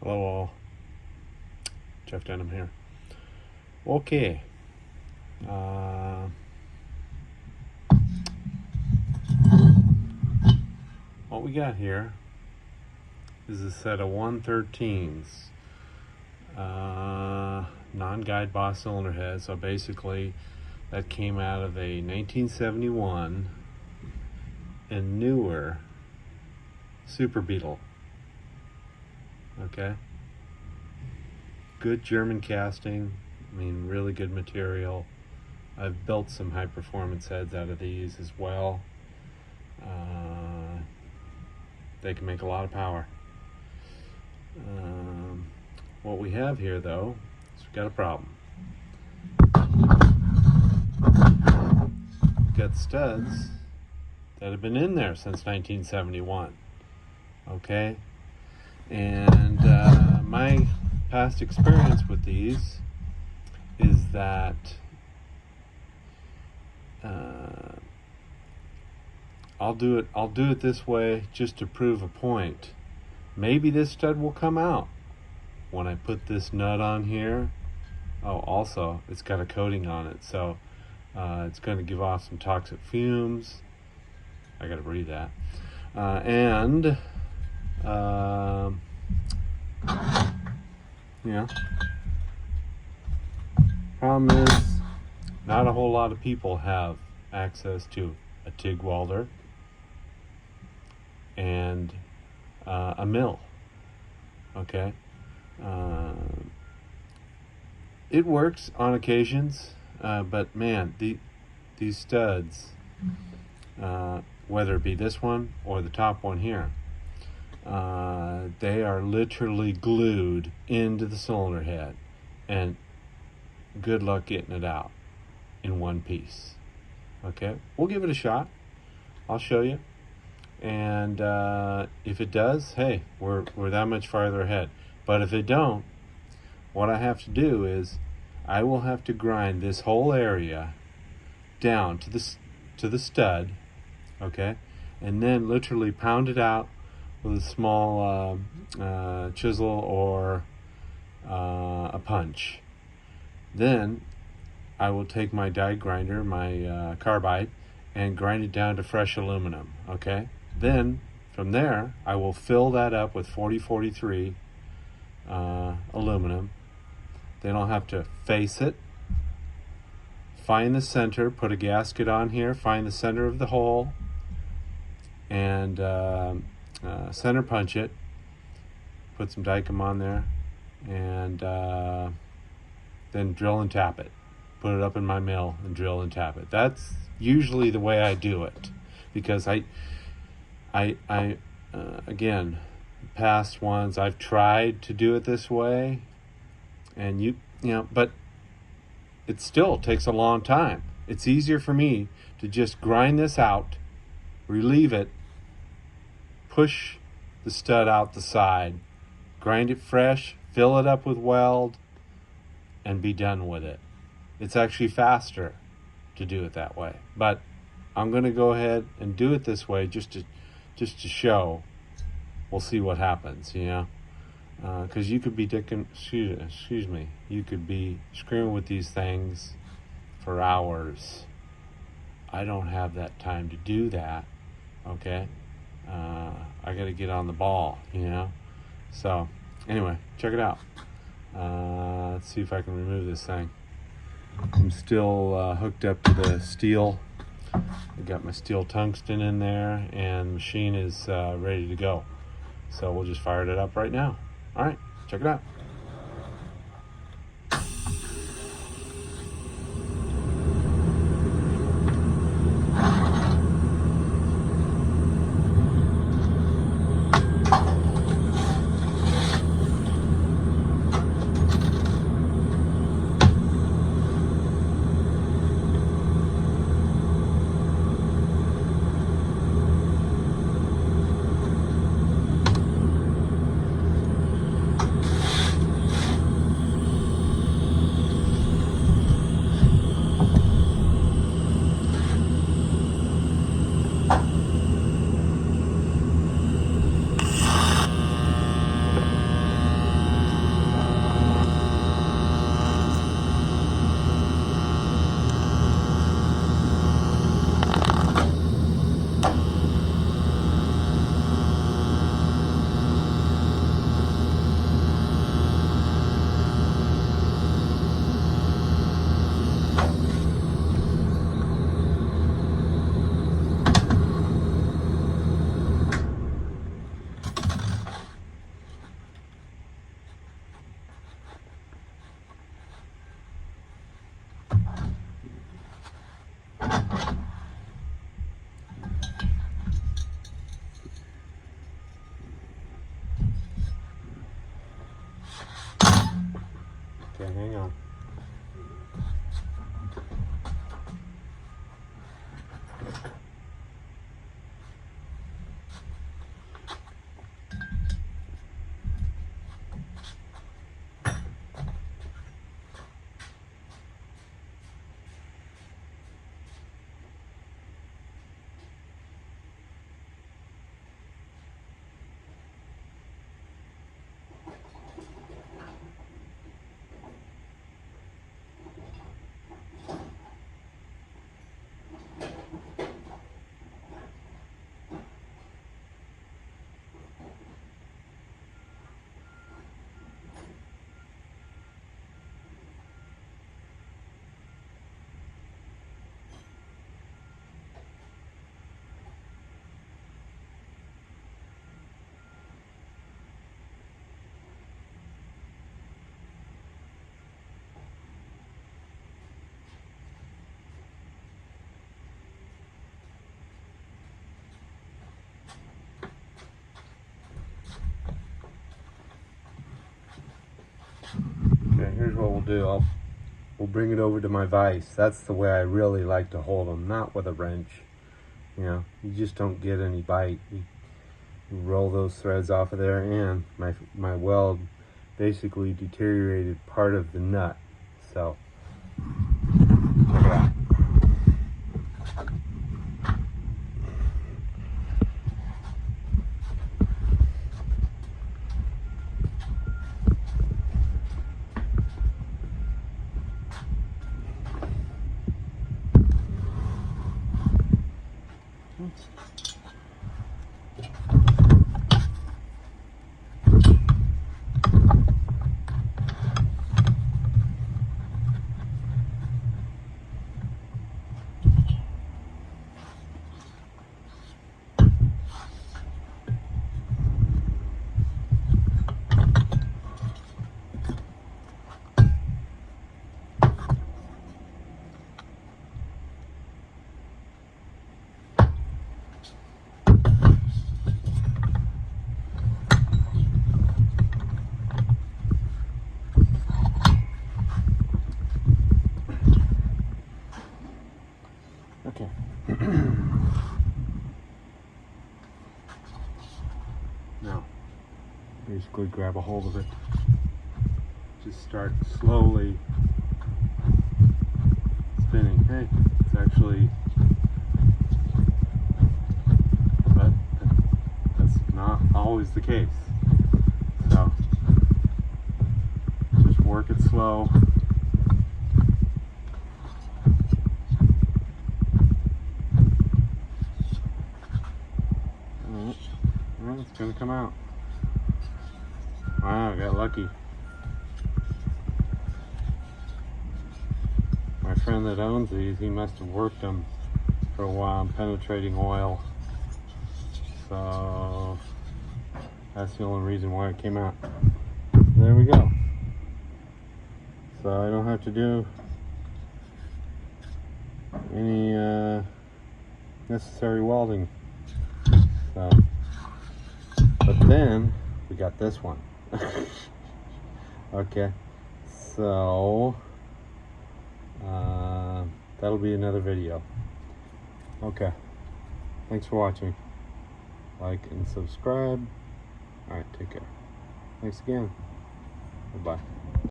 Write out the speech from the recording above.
Hello all, Jeff Denham here. Okay, what we got here is a set of 113s, non-guide boss cylinder head. So basically that came out of a 1971 and newer Super Beetle. Okay, good German casting, I mean really good material. I've built some high performance heads out of these as well. They can make a lot of power. What we have here though is we've got a problem. We've got studs that have been in there since 1971. Okay, and my past experience with these is that I'll do it this way just to prove a point. Maybe this stud will come out when I put this nut on here. Oh, also it's got a coating on it, so it's going to give off some toxic fumes. I gotta breathe that. Yeah. Problem is, not a whole lot of people have access to a TIG welder and a mill. Okay. It works on occasions, but man, these studs, whether it be this one or the top one here, they are literally glued into the cylinder head, and good luck getting it out in one piece. Okay, we'll give it a shot. I'll show you, and if it does, hey, we're that much farther ahead. But if it don't, what I have to do is I will have to grind this whole area down to the stud, okay, and then literally pound it out with a small chisel or a punch. Then I will take my die grinder, my carbide, and grind it down to fresh aluminum. Okay. Then from there I will fill that up with 4043 aluminum. Then I'll have to face it, find the center, put a gasket on here, find the center of the hole, and center punch it, put some Dykem on there, and then drill and tap it. Put it up in my mill and drill and tap it. That's usually the way I do it, because I again, past ones I've tried to do it this way, and you know, but it still takes a long time. It's easier for me to just grind this out, relieve it, push the stud out the side, grind it fresh, fill it up with weld, and be done with it. It's actually faster to do it that way. But I'm going to go ahead and do it this way just to show. We'll see what happens, you know. Because you could be you could be screwing with these things for hours. I don't have that time to do that. Okay. I got to get on the ball, you know. So anyway, check it out. Let's see if I can remove this thing. I'm still hooked up to the steel. I got my steel tungsten in there, and the machine is ready to go. So we'll just fire it up right now. All right, check it out. Okay, hang on. Okay, here's what we'll do. We'll bring it over to my vise. That's the way I really like to hold them, not with a wrench. You know, you just don't get any bite. You roll those threads off of there, and my weld basically deteriorated part of the nut. So, check it out. Okay. Now, basically grab a hold of it. Just start slowly spinning. Hey, it's actually, but that's not always the case. So, just work it slow. Well, it's gonna come out. Wow, I got lucky. My friend that owns these, he must have worked them for a while on penetrating oil. So that's the only reason why it came out. There we go. So I don't have to do any necessary welding. So, but then we got this one. Okay, so that'll be another video. Okay, thanks for watching. Like and subscribe. All right, take care. Thanks again. Bye-bye.